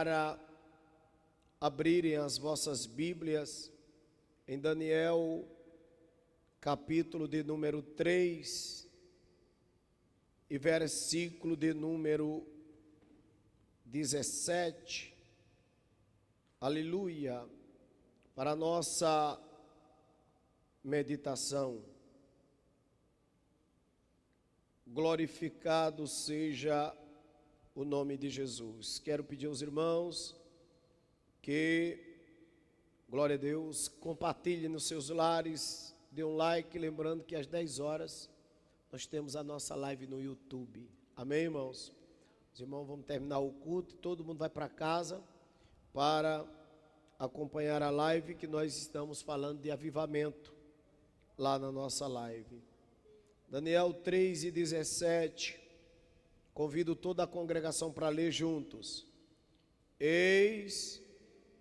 para abrirem as vossas Bíblias em Daniel, capítulo de número 3 e versículo de número 17. Aleluia! Para a nossa meditação. Glorificado seja o nome de Jesus. Quero pedir aos irmãos que, glória a Deus, compartilhem nos seus lares, dê um like, lembrando que às 10 horas nós temos a nossa live no YouTube. Amém, irmãos? Os irmãos vão terminar o culto e todo mundo vai para casa para acompanhar a live que nós estamos falando de avivamento lá na nossa live. Daniel 3:17, convido toda a congregação para ler juntos. Eis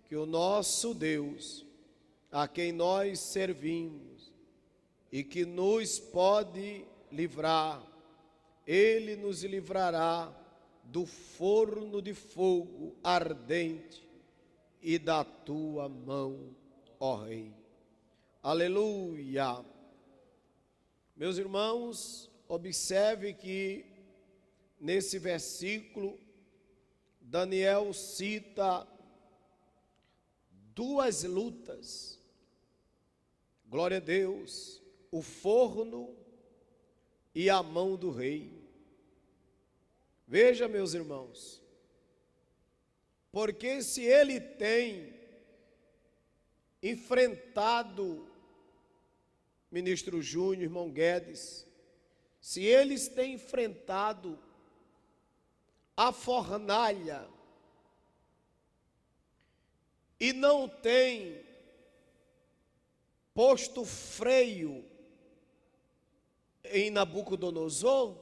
que o nosso Deus, a quem nós servimos e que nos pode livrar, Ele nos livrará do forno de fogo ardente e da tua mão, ó Rei. Aleluia! Meus irmãos, observe que nesse versículo, Daniel cita duas lutas. Glória a Deus, o forno e a mão do rei. Veja, meus irmãos, porque se ele tem enfrentado ministro Júnior, irmão Guedes, se eles têm enfrentado a fornalha e não têm posto freio em Nabucodonosor,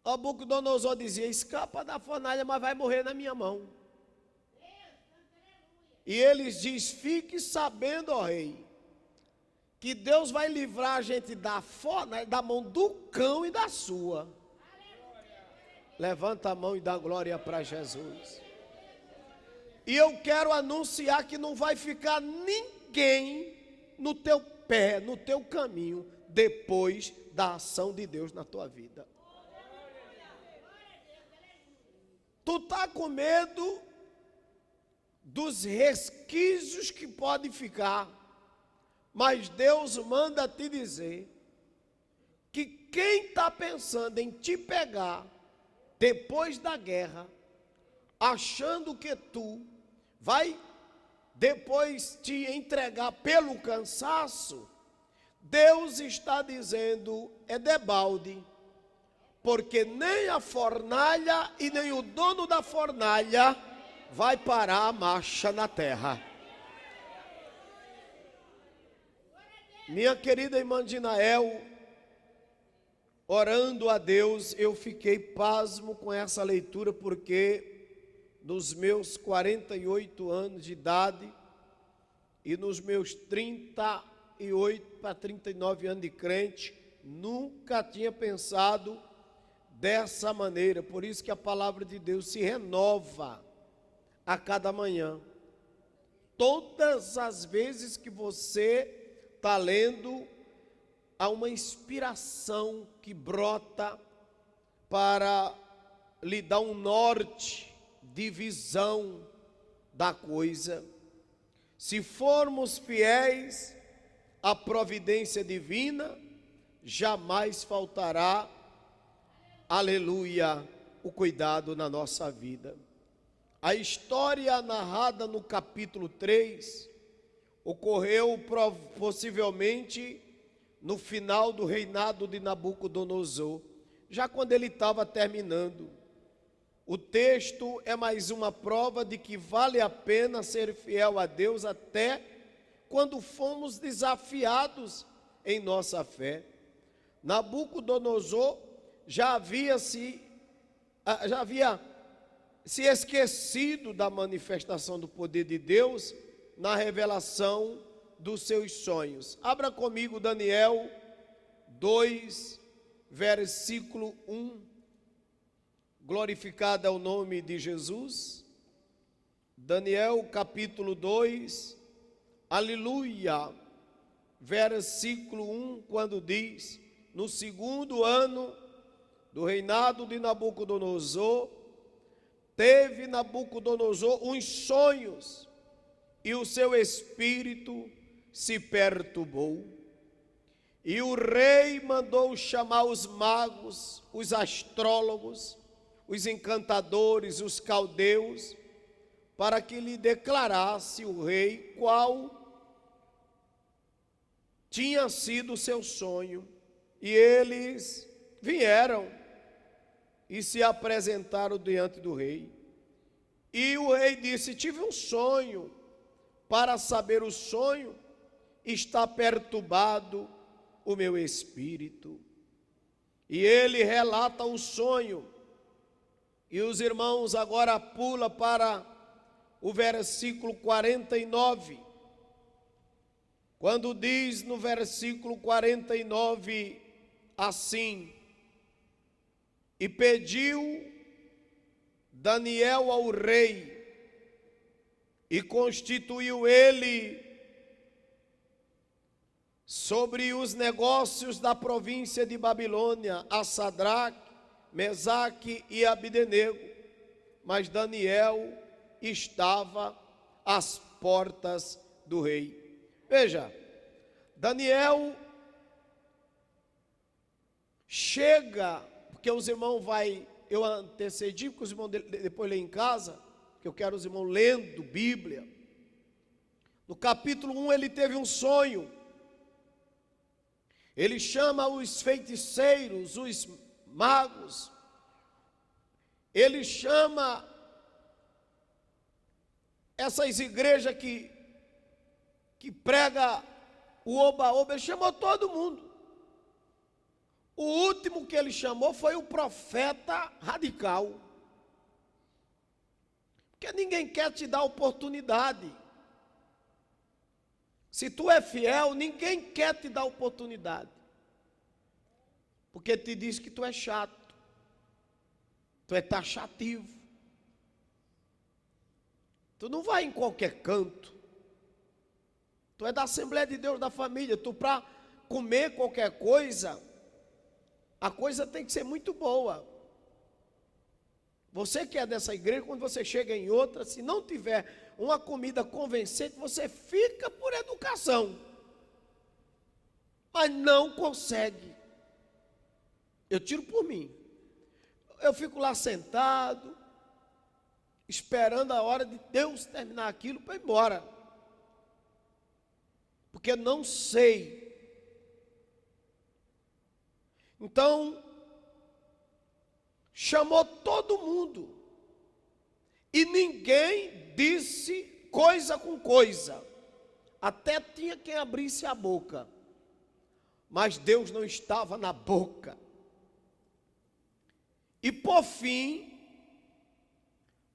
Nabucodonosor dizia: escapa da fornalha, mas vai morrer na minha mão. E eles diz: fique sabendo, ó rei, que Deus vai livrar a gente da fornalha, da mão do cão e da sua. Levanta a mão e dá glória para Jesus. E eu quero anunciar que não vai ficar ninguém no teu pé, no teu caminho, depois da ação de Deus na tua vida. Tu está com medo dos resquícios que podem ficar, mas Deus manda te dizer que quem está pensando em te pegar depois da guerra, achando que tu vai depois te entregar pelo cansaço, Deus está dizendo: é debalde, porque nem a fornalha e nem o dono da fornalha vai parar a marcha na terra. Minha querida irmã Dinael, orando a Deus, eu fiquei pasmo com essa leitura, porque nos meus 48 anos de idade e nos meus 38 para 39 anos de crente, nunca tinha pensado dessa maneira. Por isso que a palavra de Deus se renova a cada manhã. Todas as vezes que você está lendo, há uma inspiração que brota para lhe dar um norte de visão da coisa. Se formos fiéis à providência divina, jamais faltará, aleluia, o cuidado na nossa vida. A história narrada no capítulo 3 ocorreu possivelmente no final do reinado de Nabucodonosor, já quando ele estava terminando. O texto é mais uma prova de que vale a pena ser fiel a Deus até quando fomos desafiados em nossa fé. Nabucodonosor já havia se esquecido da manifestação do poder de Deus na revelação dos seus sonhos. Abra comigo Daniel 2, versículo 1. Glorificado é o nome de Jesus. Daniel capítulo 2, aleluia, versículo 1, quando diz: no segundo ano do reinado de Nabucodonosor, teve Nabucodonosor uns sonhos, e o seu espírito se perturbou. E o rei mandou chamar os magos, os astrólogos, os encantadores, os caldeus, para que lhe declarasse o rei qual tinha sido o seu sonho. E eles vieram e se apresentaram diante do rei. E o rei disse: tive um sonho. Para saber o sonho, está perturbado o meu espírito. E ele relata o sonho. E os irmãos agora pulam para o versículo 49. Quando diz no versículo 49 assim: e pediu Daniel ao rei, e constituiu ele sobre os negócios da província de Babilônia a Sadraque, Mesaque e Abdenego, mas Daniel estava às portas do rei. Veja, Daniel chega, porque os irmãos eu antecedi, porque os irmãos depois lêem em casa, que eu quero os irmãos lendo Bíblia. No capítulo 1 ele teve um sonho. Ele chama os feiticeiros, os magos. Ele chama essas igrejas que prega o oba-oba. Ele chamou todo mundo. O último que ele chamou foi o profeta radical. Porque ninguém quer te dar oportunidade. Se tu é fiel, ninguém quer te dar oportunidade. Porque te diz que tu é chato. Tu é taxativo. Tu não vai em qualquer canto. Tu é da Assembleia de Deus da família. Tu para comer qualquer coisa, a coisa tem que ser muito boa. Você que é dessa igreja, quando você chega em outra, se não tiver uma comida convincente, você fica por educação, mas não consegue. Eu tiro por mim. Eu fico lá sentado, esperando a hora de Deus terminar aquilo para ir embora, porque não sei. Então, chamou todo mundo, e ninguém disse coisa com coisa, até tinha quem abrisse a boca, mas Deus não estava na boca. E por fim,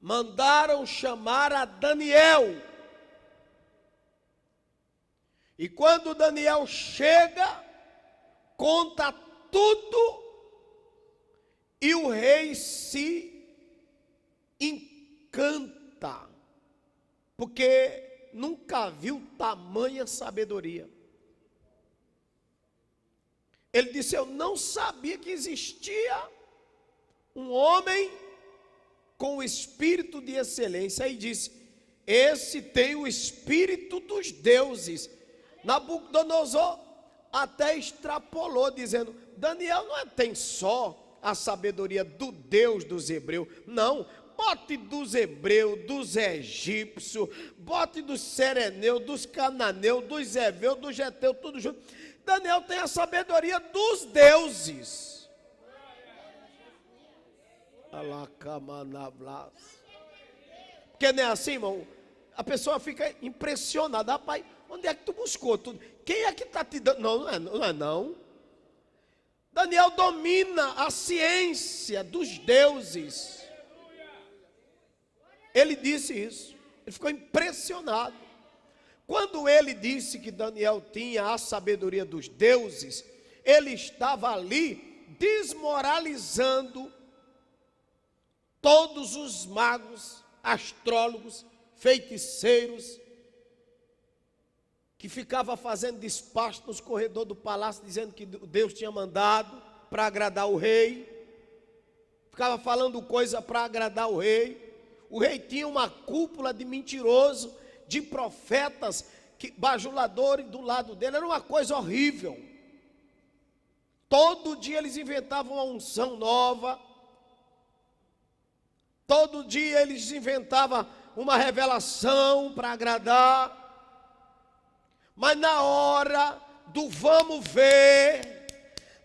mandaram chamar a Daniel. E quando Daniel chega, conta tudo, e o rei se encanta, porque nunca viu tamanha sabedoria. Ele disse: eu não sabia que existia um homem com o espírito de excelência. Aí disse: esse tem o espírito dos deuses. Nabucodonosor até extrapolou, dizendo: Daniel não tem só a sabedoria do Deus dos hebreus, não, bote dos hebreus, dos egípcios, bote dos sereneus, dos cananeus, dos heveus, dos geteus, tudo junto. Daniel tem a sabedoria dos deuses. Porque não é assim, irmão? A pessoa fica impressionada: rapaz, onde é que tu buscou tudo? Quem é que está te dando? Não é não. Daniel domina a ciência dos deuses. Ele disse isso. Ele ficou impressionado. Quando ele disse que Daniel tinha a sabedoria dos deuses, ele estava ali desmoralizando todos os magos, astrólogos, feiticeiros, que ficava fazendo despacho nos corredores do palácio, dizendo que Deus tinha mandado para agradar o rei, ficava falando coisa para agradar o rei. O rei tinha uma cúpula de mentiroso, de profetas, bajuladores do lado dele, era uma coisa horrível. Todo dia eles inventavam uma unção nova, todo dia eles inventavam uma revelação para agradar. Mas na hora do vamos ver,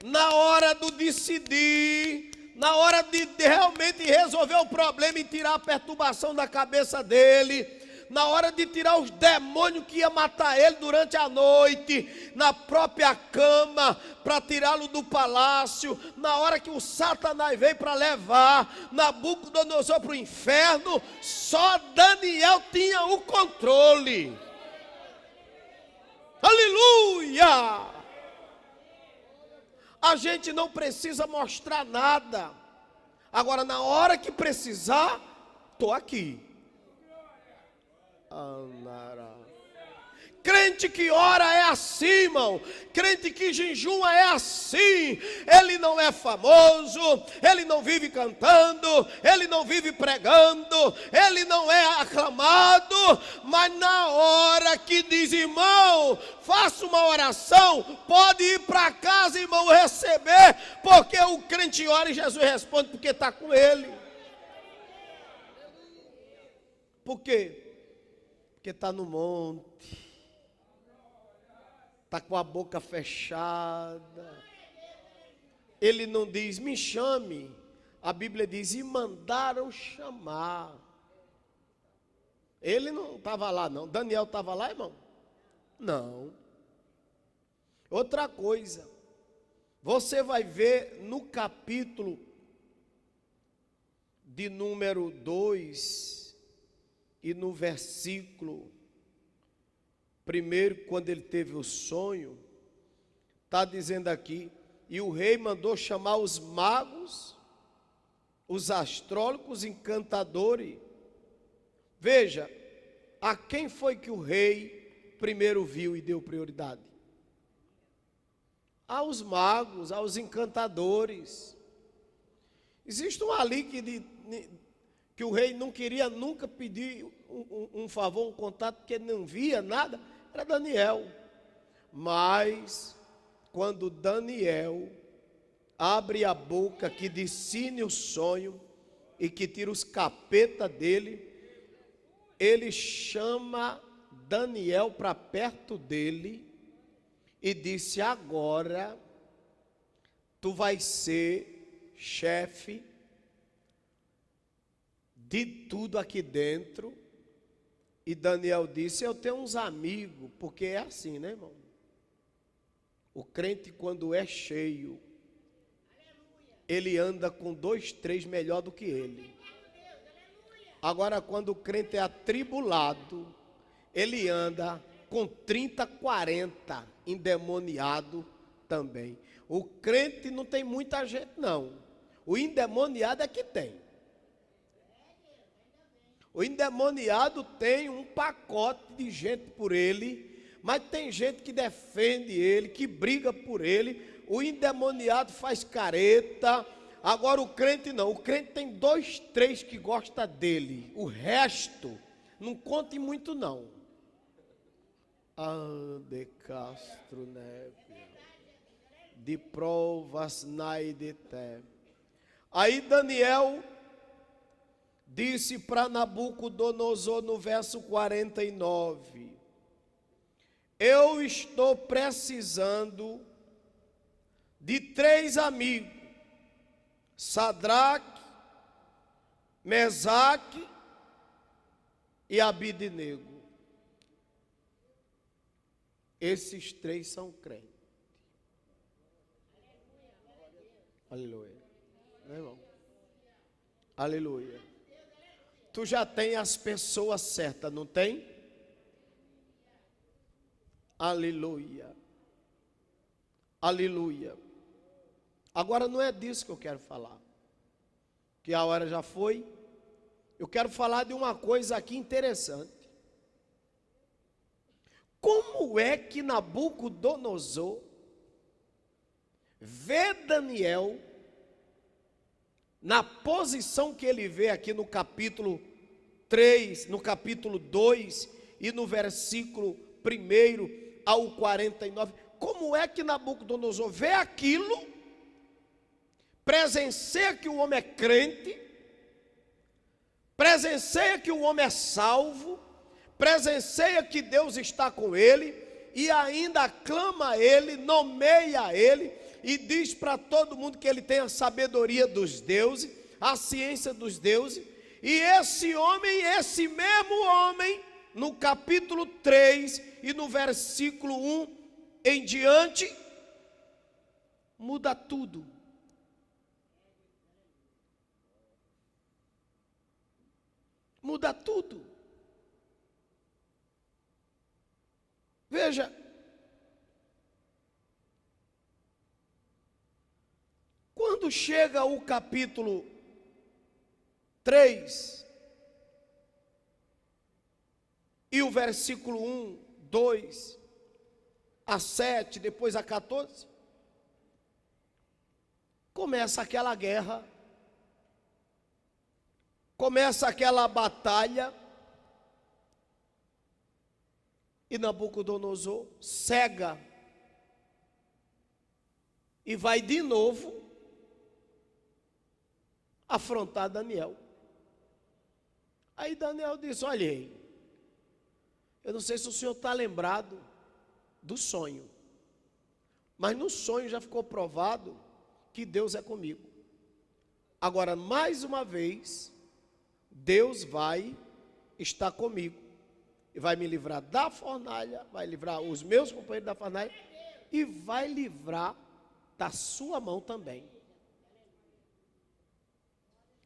na hora do decidir, na hora de realmente resolver o problema e tirar a perturbação da cabeça dele, na hora de tirar os demônios que ia matar ele durante a noite, na própria cama, para tirá-lo do palácio, na hora que o Satanás veio para levar Nabucodonosor para o inferno, só Daniel tinha o controle. Aleluia! A gente não precisa mostrar nada. Agora, na hora que precisar, estou aqui. Crente que ora é assim, irmão. Crente que jejuma é assim. Ele não é famoso, ele não vive cantando, ele não vive pregando, ele não é aclamado, mas na hora que diz, irmão, faça uma oração, pode ir para casa, irmão, receber, porque o crente ora e Jesus responde, porque está com ele. Por quê? Porque está no monte, está com a boca fechada. Ele não diz, me chame. A Bíblia diz, e mandaram chamar. Ele não estava lá, não. Daniel estava lá, irmão? Não. Outra coisa, você vai ver no capítulo de número 2 e no versículo primeiro, quando ele teve o sonho, está dizendo aqui, e o rei mandou chamar os magos, os astrólogos, os encantadores. Veja, a quem foi que o rei primeiro viu e deu prioridade? Aos magos, aos encantadores. Existe um ali que o rei não queria nunca pedir um favor, um contato, porque não via nada, era Daniel. Mas, quando Daniel abre a boca, que decine o sonho, e que tira os capeta dele, ele chama Daniel para perto dele, e disse, agora, tu vais ser chefe de tudo aqui dentro. E Daniel disse, eu tenho uns amigos, porque é assim, né, irmão? O crente, quando é cheio, ele anda com 2, 3 melhor do que ele. Agora, quando o crente é atribulado, ele anda com 30, 40 endemoniado também. O crente não tem muita gente, não. O endemoniado é que tem. O endemoniado tem um pacote de gente por ele, mas tem gente que defende ele, que briga por ele. O endemoniado faz careta. Agora o crente não. O crente tem 2, 3 que gosta dele. O resto, não conte muito não. De Castro Neve, de provas naidete. Aí Daniel disse para Nabucodonosor no verso 49, eu estou precisando de 3 amigos, Sadraque, Mesaque e Abidnego. Esses 3 são crentes. Aleluia. Meu irmão. Aleluia. Tu já tem as pessoas certas, não tem? Aleluia. Aleluia. Agora não é disso que eu quero falar. que a hora já foi. Eu quero falar de uma coisa aqui interessante. Como é que Nabucodonosor vê Daniel na posição que ele vê aqui no capítulo 3, no capítulo 2 e no versículo 1 ao 49? Como é que Nabucodonosor vê aquilo, presencia que o homem é crente, presencia que o homem é salvo, presencia que Deus está com ele, e ainda aclama a ele, nomeia a ele, e diz para todo mundo que ele tem a sabedoria dos deuses, a ciência dos deuses, e esse homem, esse mesmo homem, no capítulo 3 e no versículo 1 em diante, muda tudo. Muda tudo. Veja, quando chega o capítulo 3 e o versículo 1, 2 a 7, depois a 14, começa aquela guerra, começa aquela batalha, e Nabucodonosor cega e vai de novo afrontar Daniel. Aí Daniel diz: olha aí, eu não sei se o senhor está lembrado do sonho, mas no sonho já ficou provado que Deus é comigo. Agora, mais uma vez, Deus vai estar comigo e vai me livrar da fornalha, vai livrar os meus companheiros da fornalha e vai livrar da sua mão também.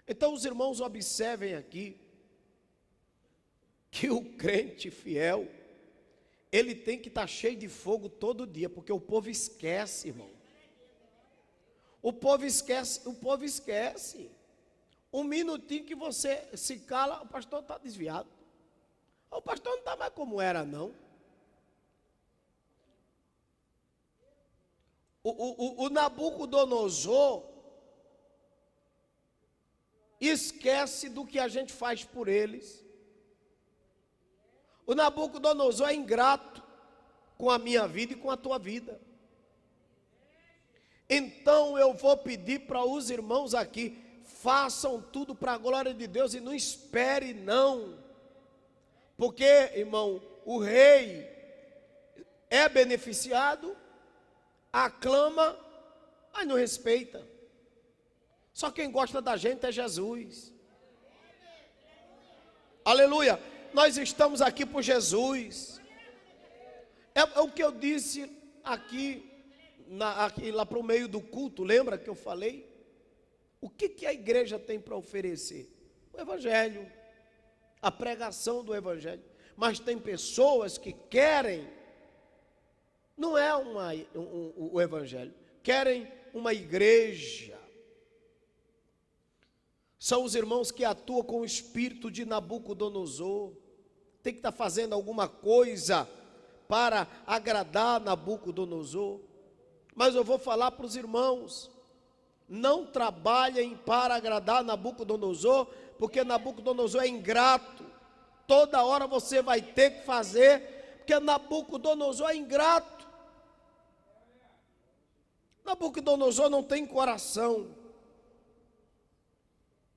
Então os irmãos observem aqui que o crente fiel, ele tem que estar cheio de fogo todo dia, porque o povo esquece, irmão. O povo esquece. Um minutinho que você se cala, o pastor está desviado. O pastor não está mais como era, não. O Nabucodonosor esquece do que a gente faz por eles. O Nabucodonosor é ingrato com a minha vida e com a tua vida. Então eu vou pedir para os irmãos aqui, façam tudo para a glória de Deus e não espere não. Porque, irmão, o rei é beneficiado, aclama, mas não respeita. Só quem gosta da gente é Jesus. Aleluia. Nós estamos aqui por Jesus. É o que eu disse aqui lá para o meio do culto. Lembra que eu falei? O que a igreja tem para oferecer? O evangelho, a pregação do evangelho. Mas tem pessoas que querem, não é o evangelho, querem uma igreja. São os irmãos que atuam com o espírito de Nabucodonosor. Tem que estar fazendo alguma coisa para agradar Nabucodonosor. Mas eu vou falar para os irmãos: não trabalhem para agradar Nabucodonosor, porque Nabucodonosor é ingrato. Toda hora você vai ter que fazer, porque Nabucodonosor é ingrato. Nabucodonosor não tem coração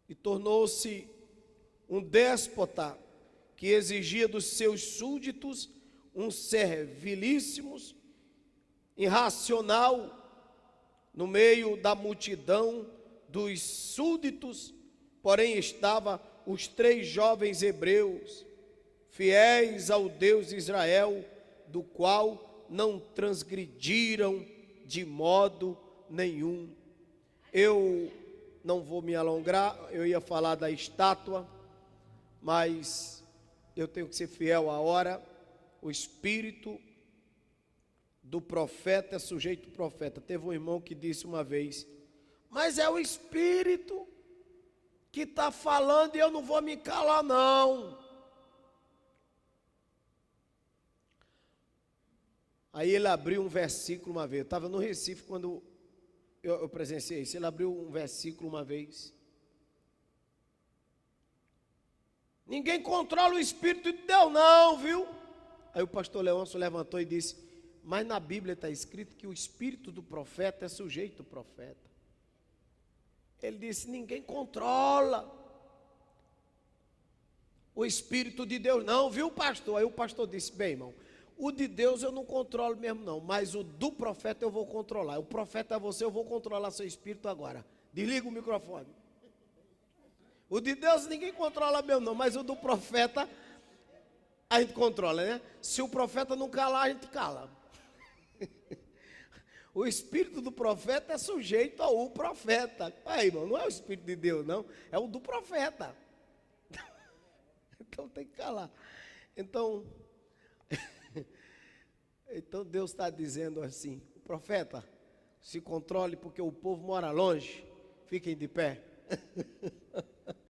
e tornou-se um déspota que exigia dos seus súditos um servilíssimos, irracional. No meio da multidão dos súditos, porém, estavam os 3 jovens hebreus, fiéis ao Deus de Israel, do qual não transgrediram de modo nenhum. Eu não vou me alongar, eu ia falar da estátua, mas eu tenho que ser fiel à hora. O espírito do profeta é sujeito ao profeta. Teve um irmão que disse uma vez: mas é o espírito que está falando e eu não vou me calar, não. Aí ele abriu um versículo uma vez. Eu estava no Recife quando eu presenciei isso. Ele abriu um versículo uma vez. Ninguém controla o Espírito de Deus, não, viu? Aí o pastor Leôncio levantou e disse: mas na Bíblia está escrito que o espírito do profeta é sujeito ao profeta. Ele disse: ninguém controla o Espírito de Deus, não, viu, pastor? Aí o pastor disse: bem, irmão, o de Deus eu não controlo mesmo, não, mas o do profeta eu vou controlar. O profeta é você, eu vou controlar seu espírito agora. Desliga o microfone. O de Deus ninguém controla mesmo, não, mas o do profeta a gente controla, né? Se o profeta não calar, a gente cala. O espírito do profeta é sujeito ao profeta. Aí, irmão, não é o espírito de Deus, não, é o do profeta. Então tem que calar. Então Deus está dizendo assim: o profeta, se controle porque o povo mora longe, fiquem de pé.